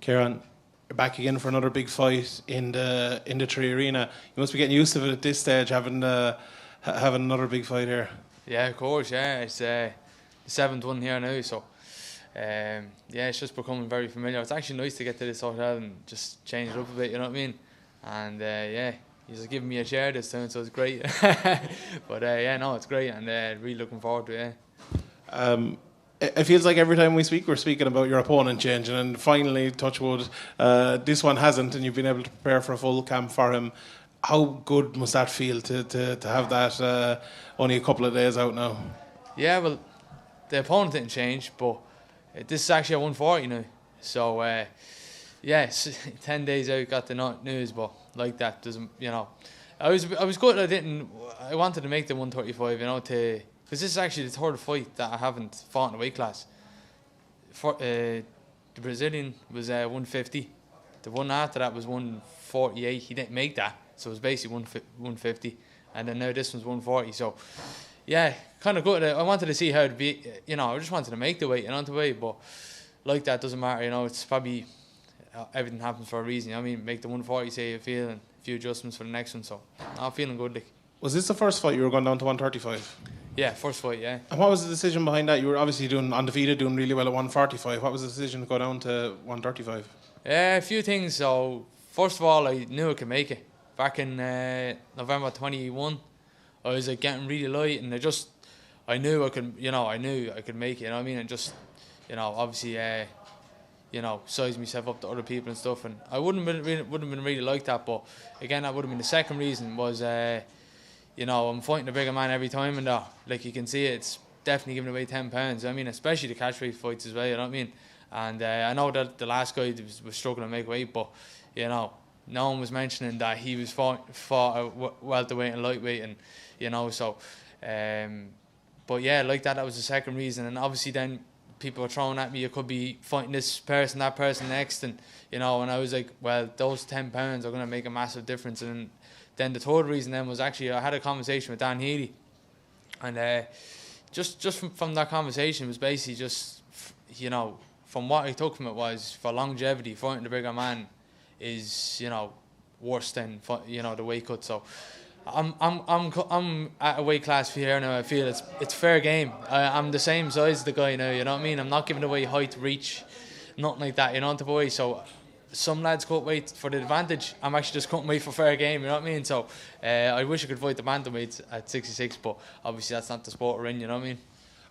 Ciaran, you're back again for another big fight in the Tree Arena. You must be getting used to it at this stage, having another big fight here. Yeah, of course. Yeah, it's the 7th one here now, so yeah, it's just becoming very familiar. It's actually nice to get to this hotel and just change it up a bit. You know what I mean? And yeah, he's just giving me a chair this time, so it's great. But yeah, no, it's great, and really looking forward to it. Yeah. It feels like every time we speak, we're speaking about your opponent changing, and finally, touch wood, this one hasn't, and you've been able to prepare for a full camp for him. How good must that feel to have that only a couple of days out now? Yeah, well, the opponent didn't change, but this is actually a 140 now. So, yeah, 10 days out, got the news, but like that doesn't, I was good. I wanted to make the 135, because this is actually the third fight that I haven't fought in a weight class. The Brazilian was 150. The one after that was 148. He didn't make that, so it was basically 150. And then now this one's 140. So, yeah, kind of good. I wanted to see how it'd be. I just wanted to make the weight, but like that doesn't matter. It's probably everything happens for a reason. Make the 140, say you feel, and a few adjustments for the next one. So, I'm feeling good. Was this the first fight you were going down to 135? Yeah, first fight, yeah. And what was the decision behind that? You were obviously doing undefeated, doing really well at 145. What was the decision to go down to 135? A few things. So, first of all, I knew I could make it. Back in November 21, I was getting really light, and I knew I could make it. And just, obviously, size myself up to other people and stuff. And I wouldn't have been really like that. But again, that would have been the second reason was. I'm fighting a bigger man every time, and like you can see, it's definitely giving away 10 pounds. Especially the catchweight fights as well. You know what I mean? And I know that the last guy was struggling to make weight, but no one was mentioning that he was fought welterweight and lightweight, and so. But yeah, like that was the second reason, and obviously then people were throwing at me, you could be fighting this person, that person next, and and I was like, well, those 10 pounds are going to make a massive difference. And then the third reason then was actually I had a conversation with Dan Healy, and just from that conversation was basically just from what I took from it was for longevity, fighting the bigger man is worse than the weight cut. So I'm at a weight class here now. I feel it's fair game. I'm the same size as the guy now. You know what I mean? I'm not giving away height, reach, nothing like that. The boy. So. Some lads cut weight for the advantage. I'm actually just cutting weight for fair game, you know what I mean? So I wish I could fight the bantamweights at 66, but obviously that's not the sport we're in, you know what I mean?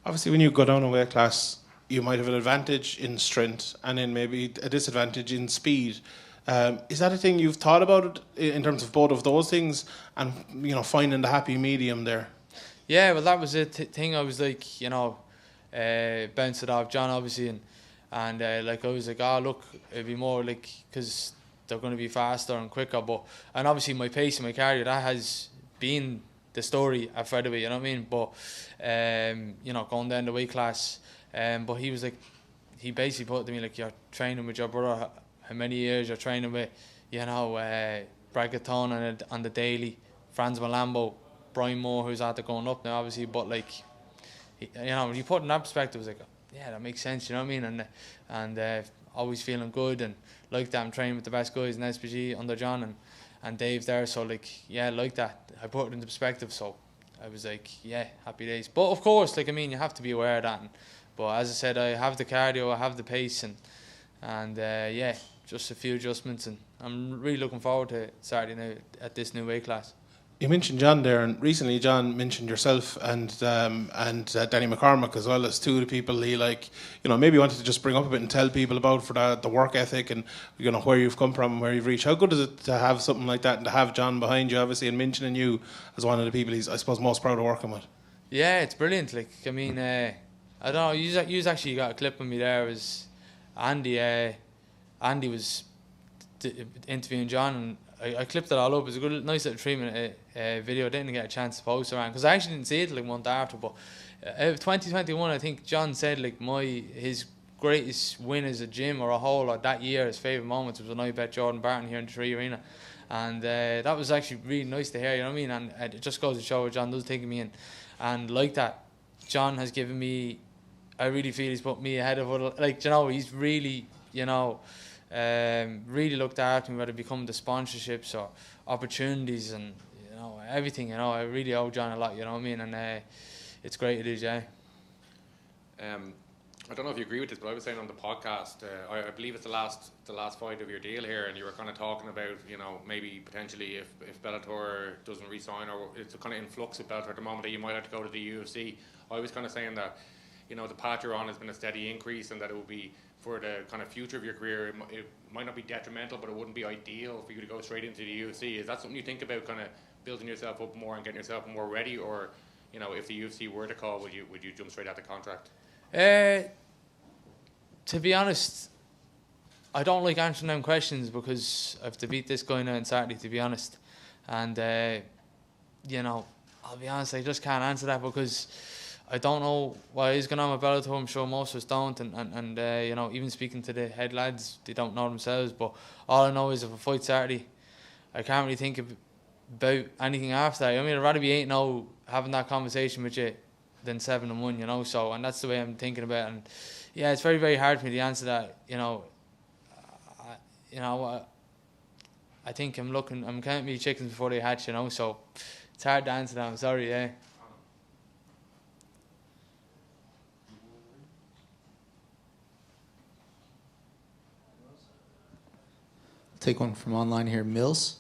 Obviously when you go down a weight class, you might have an advantage in strength and then maybe a disadvantage in speed. Is that a thing you've thought about in terms of both of those things and finding the happy medium there? Yeah, well that was the thing. I was like, bounce it off John obviously, and I was like, look, it'd be more like, because they're going to be faster and quicker, and obviously my pace and my cardio, that has been the story at featherweight, you know what I mean? But going down the weight class, but he was like, he basically put it to me like, you're training with your brother, how many years you're training with, Bragaton on the daily, Franz Malambo, Brian Moore, who's out there going up now obviously, but like, when you put it in that perspective, it was like, yeah, that makes sense, you know what I mean? And always feeling good, and like that, I'm training with the best guys in SPG under John and Dave there, so like, yeah, like that. I put it into perspective, so I was like, yeah, happy days. But of course, you have to be aware of that. But as I said, I have the cardio, I have the pace, and yeah, just a few adjustments, and I'm really looking forward to Saturday now at this new weight class. You mentioned John there, and recently John mentioned yourself and Danny McCormack as well as two of the people he maybe wanted to just bring up a bit and tell people about for the work ethic and where you've come from and where you've reached. How good is it to have something like that and to have John behind you, obviously, and mentioning you as one of the people he's, I suppose, most proud of working with? Yeah, it's brilliant. I don't know. You actually got a clip of me there. It was Andy. Andy was interviewing John, and I clipped it all up. It was a good, nice little 3-minute video. I didn't get a chance to post around because I actually didn't see it like a month after. But 2021, I think John said his greatest win as a gym or a whole or that year, his favourite moments was when I bet Jordan Barton here in the Tree Arena, and that was actually really nice to hear. You know what I mean? And it just goes to show what John does think of me, and like that, John has given me. I really feel he's put me ahead of other, he's really really looked after me, whether it become the sponsorships or opportunities and everything. I really owe John a lot. You know what I mean? And it's great it is, yeah. I don't know if you agree with this, but I was saying on the podcast, I believe it's the last fight of your deal here, and you were kind of talking about, maybe potentially if Bellator doesn't re-sign, or it's a kind of influx of Bellator at the moment, that you might have to go to the UFC. I was kind of saying that, the path you're on has been a steady increase, and that it will be, for the kind of future of your career, it might not be detrimental, but it wouldn't be ideal for you to go straight into the UFC. Is that something you think about, kind of building yourself up more and getting yourself more ready, or, if the UFC were to call, would you jump straight at the contract? To be honest, I don't like answering them questions because I have to beat this guy now on Saturday, to be honest. And, I'll be honest, I just can't answer that because I don't know what is going on with Bellator. I'm sure most of us don't. And even speaking to the head lads, they don't know themselves. But all I know is if I fight Saturday, I can't really think about anything after that. I mean, I'd rather be 8-0 having that conversation with you than 7-1, So, and that's the way I'm thinking about it. And yeah, it's very, very hard for me to answer that. I think I'm counting my chickens before they hatch. So it's hard to answer that. I'm sorry, yeah. Take one from online here, Mills.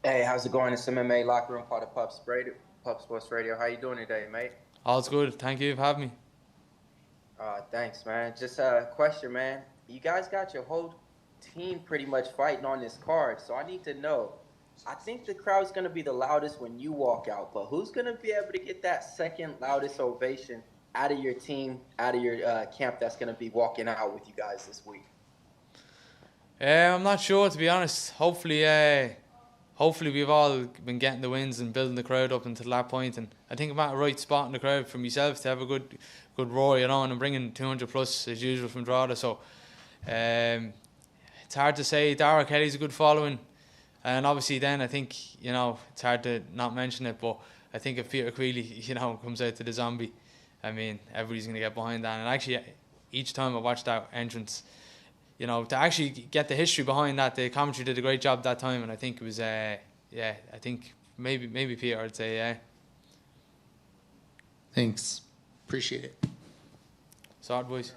Hey, how's it going? It's MMA Locker Room, part of Pup Sports Radio. How you doing today, mate? All's good. Thank you for having me. Thanks, man. Just a question, man. You guys got your whole team pretty much fighting on this card, so I need to know. I think the crowd's going to be the loudest when you walk out, but who's going to be able to get that second loudest ovation out of your team, out of your camp that's going to be walking out with you guys this week? I'm not sure, to be honest. Hopefully we've all been getting the wins and building the crowd up until that point, and I think I'm at a right spot in the crowd for myself to have a good roar, and I'm bringing 200 plus as usual from Drogheda, so it's hard to say. Dara Kelly's a good following, and obviously then I think, it's hard to not mention it, but I think if Peter Queally, comes out to the zombie, I mean, everybody's going to get behind that. And actually, each time I watch that entrance, to actually get the history behind that, the commentary did a great job that time, and I think it was, I think maybe Peter, I'd say, yeah. Thanks. Appreciate it. Sorry, boys.